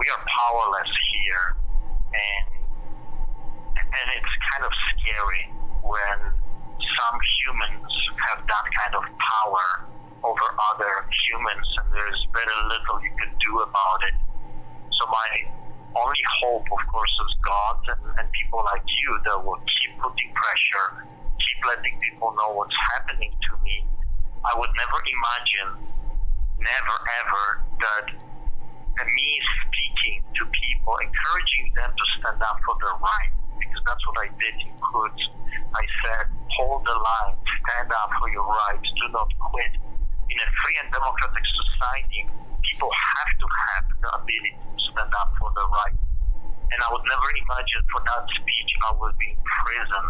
we are powerless here, and it's kind of scary when some humans have that kind of power over other humans, and there's very little you can do about it. So my only hope, of course, is God and people like you that will keep putting pressure, keep letting people know what's happening to me. I would never imagine, never ever, that me speaking to people, encouraging them to stand up for their right, because that's what I did in Quds. I said, hold the line, stand up for your rights, do not quit. In a free and democratic society, people have to have the ability to stand up for their right. And I would never imagine for that speech I would be in prison.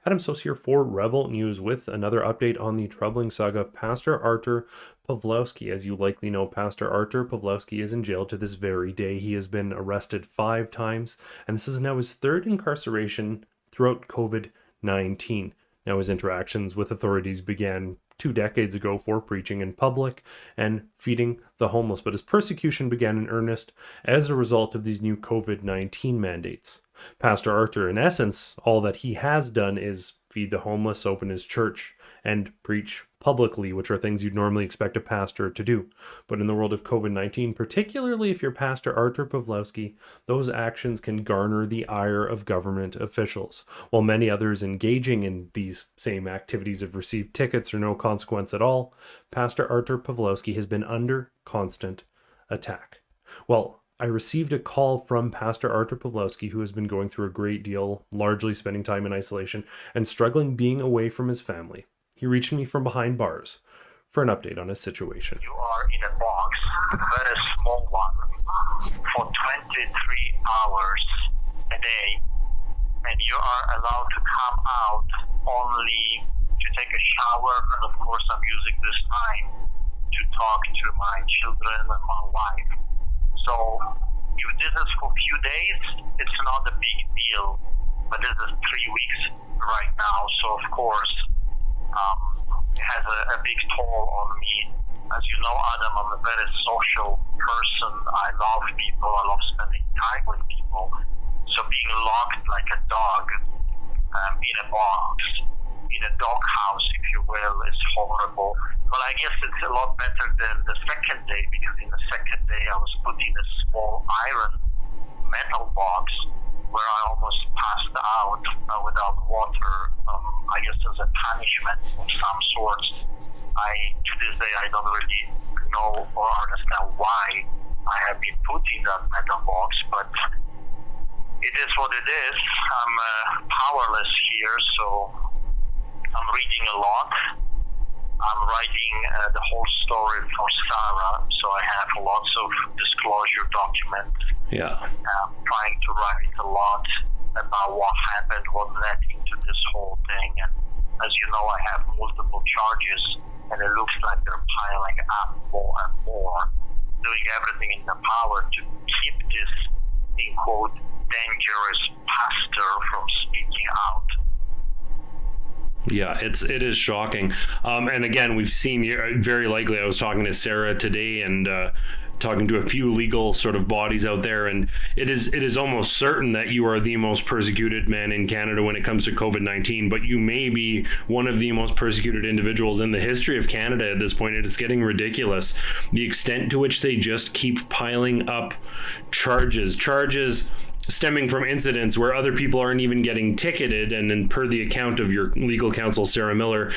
Adam Sos here for Rebel News with another update on the troubling saga of Pastor Artur Pawlowski. As you likely know, Pastor Artur Pawlowski is in jail to this very day. He has been arrested 5 times, and this is now his 3rd incarceration throughout COVID-19. Now, his interactions with authorities began 2 decades ago for preaching in public and feeding the homeless, but his persecution began in earnest as a result of these new COVID-19 mandates. Pastor Artur, in essence, all that he has done is feed the homeless, open his church, and preach publicly, which are things you'd normally expect a pastor to do. But in the world of COVID-19, particularly if you're Pastor Artur Pawlowski, those actions can garner the ire of government officials. While many others engaging in these same activities have received tickets or no consequence at all, Pastor Artur Pawlowski has been under constant attack. Well, I received a call from Pastor Artur Pawlowski, who has been going through a great deal, largely spending time in isolation and struggling being away from his family. He reached me from behind bars for an update on his situation. You are in a box, a very small one, for 23 hours a day, and you are allowed to come out only to take a shower, and of course I'm using this time to talk to my children and my wife. So if this is for a few days, it's not a big deal, but this is 3 weeks right now, so of course it has a big toll on me. As you know, Adam, I'm a very social person. I love people. I love spending time with people. So being locked like a dog in a box, in a doghouse, if you will, is horrible. Well, I guess it's a lot better than the second day, because in the second day I was put in a small iron metal box where I almost passed out without water, I guess as a punishment of some sort. To this day, I don't really know or understand why I have been put in that metal box, but it is what it is. I'm powerless here, so I'm reading a lot. I'm writing the whole story for Sarah, so I have lots of disclosure documents. Yeah. Trying to write a lot about what happened, what led into this whole thing. And as you know, I have multiple charges, and it looks like they're piling up more and more, doing everything in their power to keep this, in quote, dangerous pastor from speaking out. Yeah, it is shocking. And again, we've seen, very likely, I was talking to Sarah today and talking to a few legal sort of bodies out there, and it is almost certain that you are the most persecuted man in Canada when it comes to COVID-19, but you may be one of the most persecuted individuals in the history of Canada at this point, and it's getting ridiculous. The extent to which they just keep piling up charges stemming from incidents where other people aren't even getting ticketed, and then per the account of your legal counsel, Sarah Miller,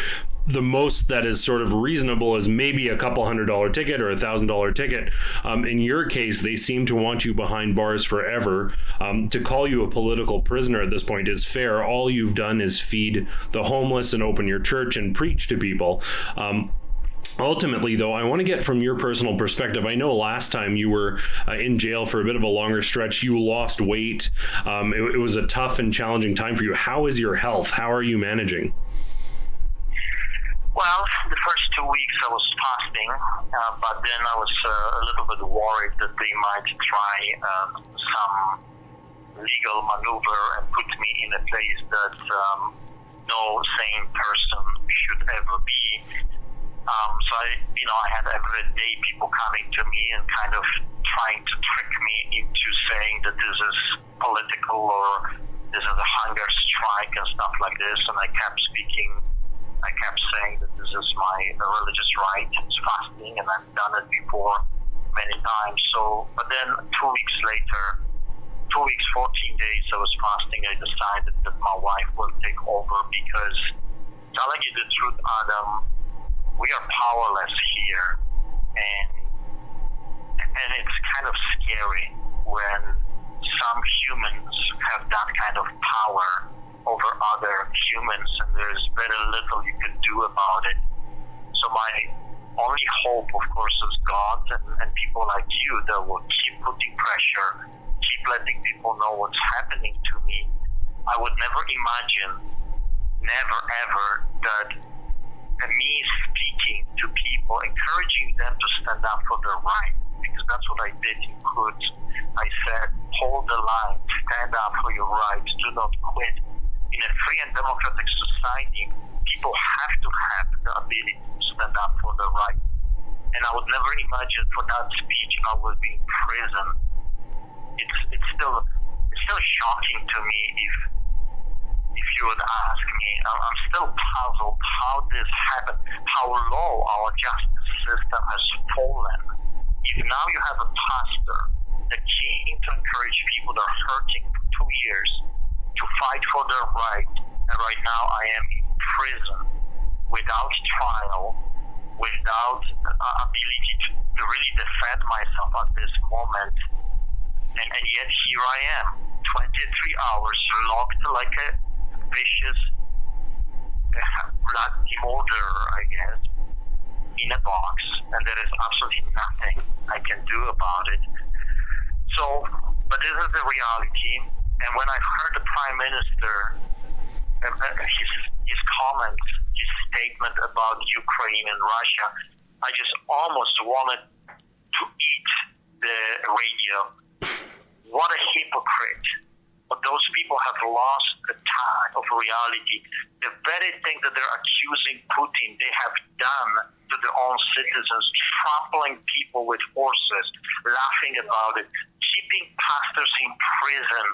the most that is sort of reasonable is maybe a couple $100 ticket or $1,000 ticket. In your case, they seem to want you behind bars forever. To call you a political prisoner at this point is fair. All you've done is feed the homeless and open your church and preach to people. Ultimately, though, I want to get from your personal perspective. I know last time you were in jail for a bit of a longer stretch, you lost weight. It was a tough and challenging time for you. How is your health? How are you managing? Well, the first 2 weeks I was fasting, but then I was a little bit worried that they might try some legal maneuver and put me in a place that no sane person should ever be. So I had every day people coming to me and kind of trying to trick me into saying that this is political or this is a hunger strike and stuff like this. And I kept saying that this is my religious right, it's fasting, and I've done it before many times. So, but then 2 weeks later, 2 weeks, 14 days I was fasting, I decided that my wife will take over, because telling you the truth, Adam, we are powerless here, and it's kind of scary when some humans have that kind of power over other humans, and there's very little you can do about it. So my only hope, of course, is God and people like you that will keep putting pressure, keep letting people know what's happening to me. I would never imagine, never ever, that me speaking to people, encouraging them to stand up for their right, because that's what I did in Quds. I said, hold the line, stand up for your rights, do not quit. In a free and democratic society, people have to have the ability to stand up for their right. And I would never imagine for that speech I would be in prison. It's still shocking to me if you would ask me. I'm still puzzled how this happened, how low our justice system has fallen. If now you have a pastor that came to encourage people that are hurting for 2 years to fight for their right, and right now I am in prison without trial, without ability to really defend myself at this moment, and yet here I am, 23 hours locked like a vicious blood murderer, I guess, in a box, and there is absolutely nothing I can do about it. So, but this is the reality. And when I heard the Prime Minister, his comments, his statement about Ukraine and Russia, I just almost wanted to eat the radio. What a hypocrite. But those people have lost the tide of reality. The very thing that they're accusing Putin, they have done to their own citizens, trampling people with horses, laughing about it, keeping pastors in prison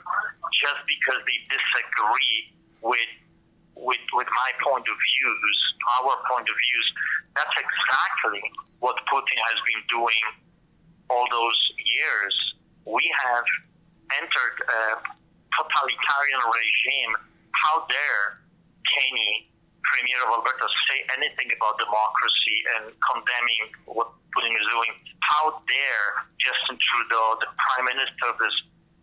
just because they disagree with my point of views, our point of views. That's exactly what Putin has been doing all those years. We have entered a totalitarian regime. How dare Kenny, Premier of Alberta, say anything about democracy and condemning what Putin is doing? How dare Justin Trudeau, the Prime Minister of this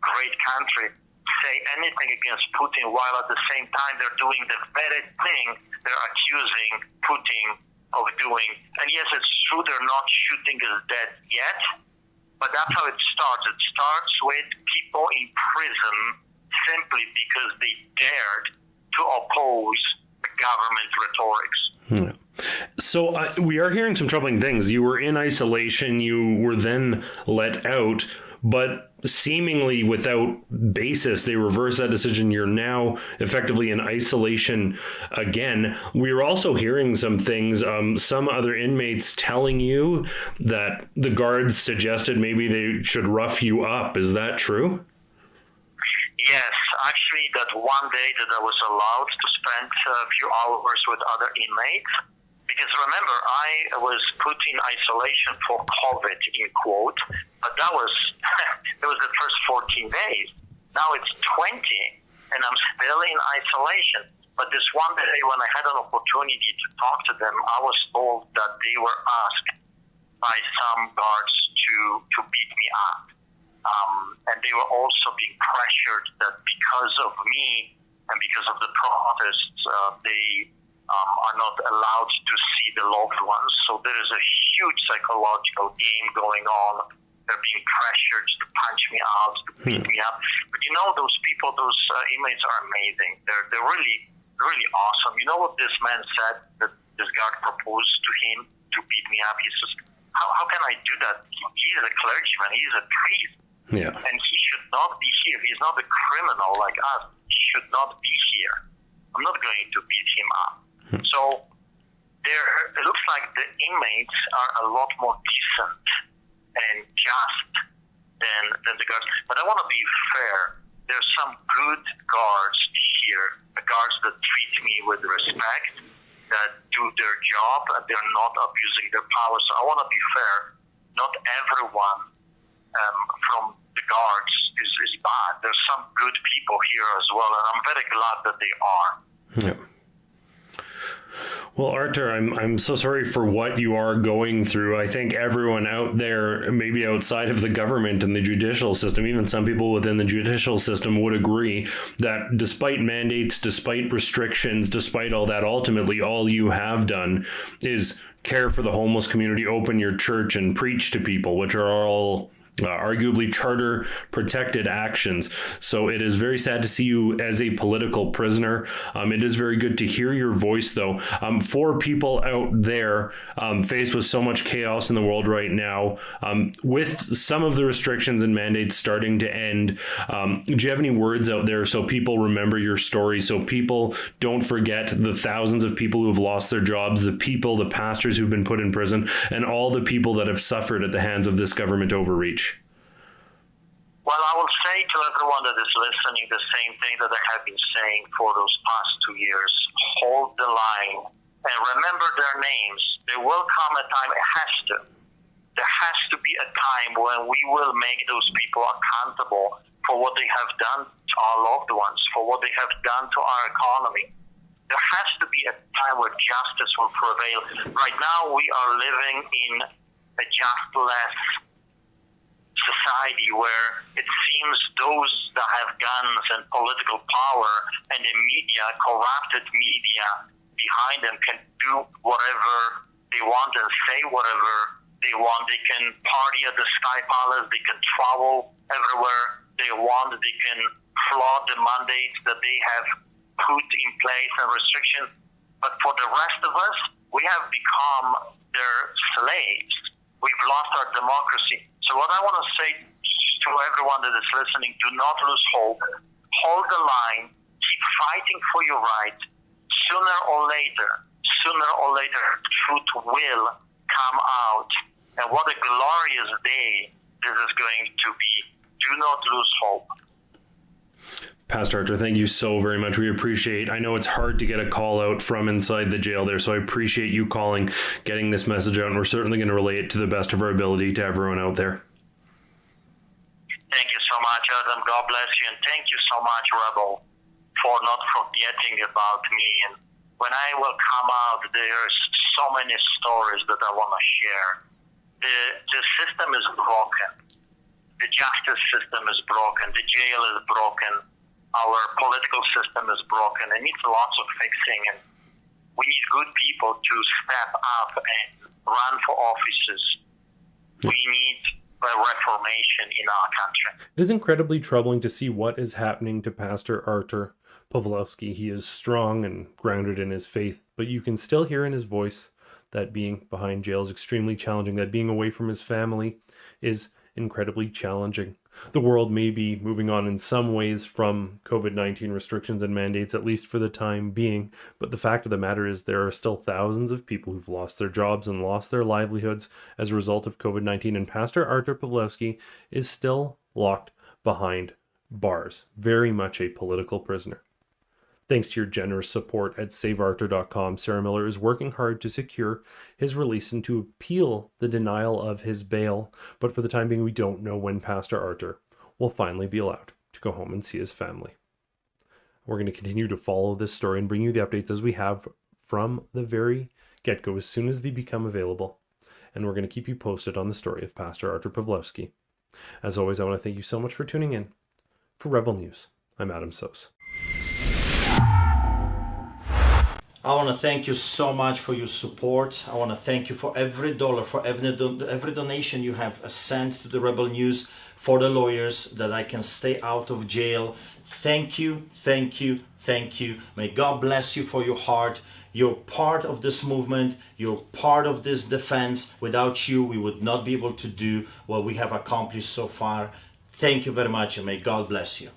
great country, say anything against Putin while at the same time they're doing the very thing they're accusing Putin of doing? And yes, it's true they're not shooting us dead yet, but that's how it starts. It starts with people in prison simply because they dared to oppose the government rhetorics. So we are hearing some troubling things. You were in isolation, you were then let out, but seemingly without basis, they reversed that decision. You're now effectively in isolation again. We're also hearing some things, some other inmates telling you that the guards suggested maybe they should rough you up. Is that true? Yes, actually that one day that I was allowed to spend a few hours with other inmates, because remember, I was put in isolation for COVID, in quote, but that was it was the first 14 days. Now it's 20, and I'm still in isolation. But this one day when I had an opportunity to talk to them, I was told that they were asked by some guards to beat me up. And they were also being pressured that because of me and because of the protests, they are not allowed to see the loved ones. So there is a huge psychological game going on. They're being pressured to punch me out, to beat me up. But you know, those people, those inmates are amazing. They're really, really awesome. You know what this man said that this guard proposed to him to beat me up? He says, how can I do that? He is a clergyman. He is a priest. Yeah. And he should not be here. He's not a criminal like us. He should not be here. I'm not going to beat him up. So it looks looks like the inmates are a lot more decent and just than the guards. But I want to be fair. There's some good guards here, guards that treat me with respect, that do their job, and they're not abusing their power. So I want to be fair. Not everyone from the guards is bad. There's some good people here as well, and I'm very glad that they are. Yeah. Well, Artur, I'm so sorry for what you are going through. I think everyone out there, maybe outside of the government and the judicial system, even some people within the judicial system would agree that despite mandates, despite restrictions, despite all that, ultimately all you have done is care for the homeless community, open your church and preach to people, which are all arguably charter protected actions. So it is very sad to see you as a political prisoner. It is very good to hear your voice, though. For people out there faced with so much chaos in the world right now, with some of the restrictions and mandates starting to end, do you have any words out there so people remember your story, so people don't forget the thousands of people who have lost their jobs, the pastors who've been put in prison, and all the people that have suffered at the hands of this government overreach? Well, I will say to everyone that is listening the same thing that I have been saying for those past 2 years. Hold the line and remember their names. There will come a time, there has to be a time when we will make those people accountable for what they have done to our loved ones, for what they have done to our economy. There has to be a time where justice will prevail. Right now, we are living in a justless society where it seems those that have guns and political power and the media, corrupted media behind them, can do whatever they want and say whatever they want. They can party at the Sky Palace, they can travel everywhere they want, they can flood the mandates that they have put in place and restrictions. But for the rest of us, we have become their slaves. We've lost our democracy. So what I want to say to everyone that is listening, do not lose hope. Hold the line. Keep fighting for your right. Sooner or later, truth will come out. And what a glorious day this is going to be. Do not lose hope. Pastor Artur, thank you so very much. We appreciate, I know it's hard to get a call out from inside the jail there, so I appreciate you calling, getting this message out, and we're certainly going to relay it to the best of our ability to everyone out there. Thank you so much, Adam. God bless you, and thank you so much, Rebel, for not forgetting about me. And when I will come out, there's so many stories that I want to share. The system is broken. The justice system is broken. The jail is broken. Our political system is broken. It needs lots of fixing, and we need good people to step up and run for offices. We need a reformation in our country. It is incredibly troubling to see what is happening to Pastor Artur Pawlowski. He is strong and grounded in his faith, but you can still hear in his voice that being behind jail is extremely challenging, that being away from his family is incredibly challenging. The world may be moving on in some ways from COVID-19 restrictions and mandates, at least for the time being, but the fact of the matter is there are still thousands of people who've lost their jobs and lost their livelihoods as a result of COVID-19, and Pastor Artur Pawlowski is still locked behind bars, very much a political prisoner. Thanks to your generous support at SaveArtur.com, Sarah Miller is working hard to secure his release and to appeal the denial of his bail. But for the time being, we don't know when Pastor Artur will finally be allowed to go home and see his family. We're going to continue to follow this story and bring you the updates as we have from the very get-go as soon as they become available. And we're going to keep you posted on the story of Pastor Artur Pawlowski. As always, I want to thank you so much for tuning in. For Rebel News, I'm Adam Sos. I want to thank you so much for your support. I want to thank you for every dollar, for every donation you have sent to the Rebel News, for the lawyers, that I can stay out of jail. Thank you, thank you, thank you. May God bless you for your heart. You're part of this movement. You're part of this defense. Without you, we would not be able to do what we have accomplished so far. Thank you very much, and may God bless you.